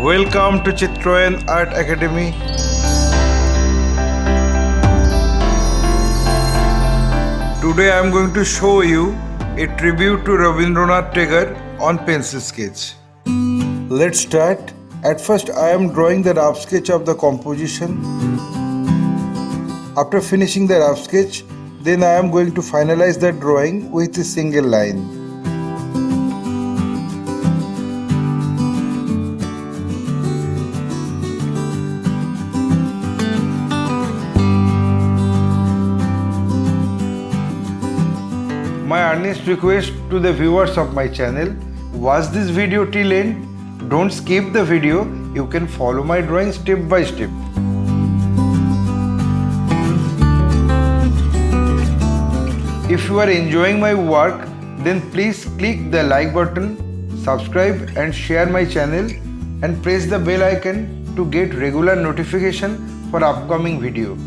Welcome to Chitrayan Art Academy. Today I am going to show you a tribute to Rabindranath Tagore on pencil sketch. Let's start. At first I am drawing the rough sketch of the composition. After finishing the rough sketch, then I am going to finalize the drawing with a single line. My earnest request to the viewers of my channel, watch this video till end. Don't skip the video. You can follow my drawing step by step. If you are enjoying my work, then please click the like button, subscribe and share my channel and press the bell icon to get regular notification for upcoming video.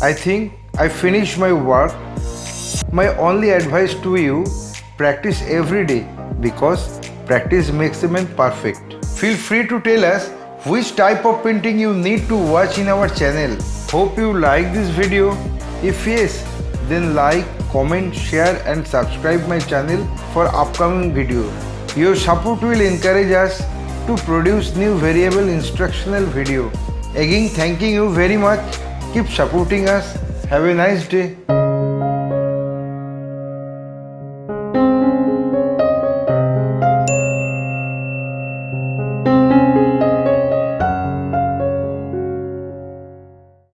I think I finished my work. My only advice to you, practice every day because practice makes a man perfect. Feel free to tell us which type of painting you need to watch in our channel. Hope you like this video. If yes, then like, comment, share and subscribe my channel for upcoming videos. Your support will encourage us to produce new variable instructional video. Again, thanking you very much. Keep supporting us. Have a nice day.